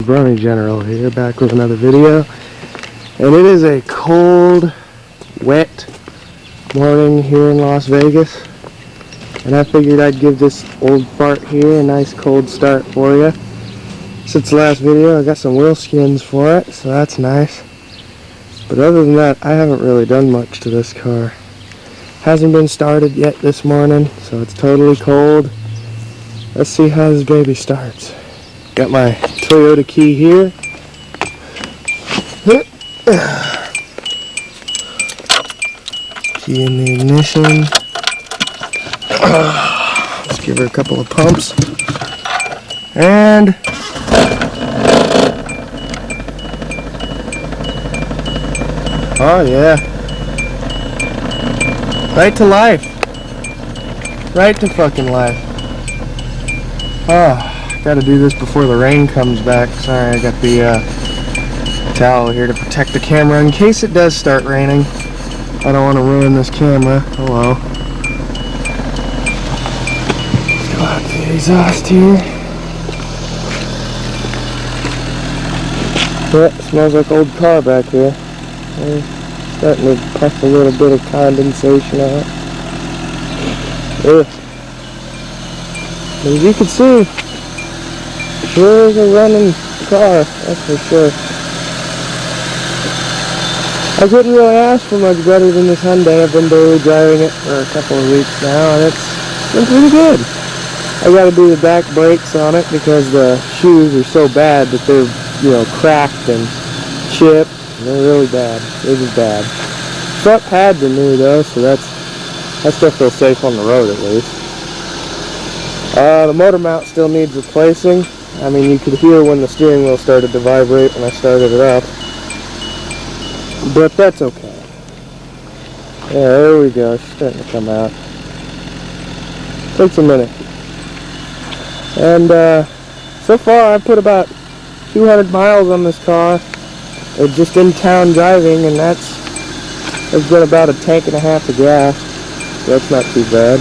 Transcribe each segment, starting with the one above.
Jabroni General here, back with another video. And it is a cold, wet morning here in Las Vegas. And I figured I'd give this old fart here a nice cold start for you. Since the last video, I got some wheel skins for it, so that's nice. But other than that, I haven't really done much to this car. Hasn't been started yet this morning, so it's totally cold. Let's see how this baby starts. Got my Toyota key here. Key in the ignition. Let's give her a couple of pumps. And oh yeah. Right to life. Right to fucking life. Oh, gotta do this before the rain comes back. Sorry, I got the towel here to protect the camera in case it does start raining. I don't want to ruin this camera. Hello. Let's go out the exhaust here. Yeah, it smells like old car back here. Starting to puff a little bit of condensation out. Ugh. As you can see, sure is a running car, that's for sure. I couldn't really ask for much better than this Hyundai. I've been barely driving it for a couple of weeks now, and it's been pretty good. I gotta do the back brakes on it because the shoes are so bad that they're, you know, cracked and chipped. They're really bad. They're just bad. Front pads are new though, so I still feel safe on the road at least. The motor mount still needs replacing. I mean, you could hear when the steering wheel started to vibrate when I started it up. But that's okay. Yeah, there we go. It's starting to come out. Takes a minute. And so far I've put about 200 miles on this car. Just in town driving, and that's been about a tank and a half of gas. So that's not too bad.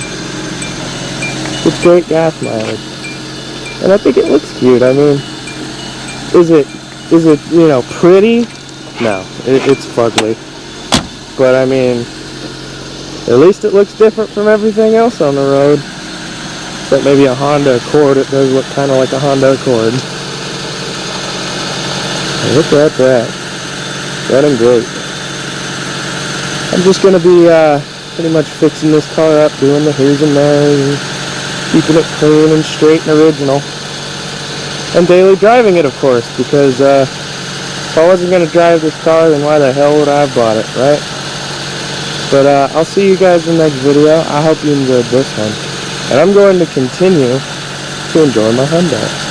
It's great gas mileage, and I think it looks cute. I mean, is it you know, pretty? No, it's fugly. But I mean, at least it looks different from everything else on the road. Except maybe a Honda Accord. It does look kind of like a Honda Accord. Look at that. Running great. I'm just going to be pretty much fixing this car up, doing the here's and there's, and keeping it clean and straight and original. And daily driving it, of course, because if I wasn't going to drive this car, then why the hell would I have bought it, right? But I'll see you guys in the next video. I hope you enjoyed this one. And I'm going to continue to enjoy my Hyundai.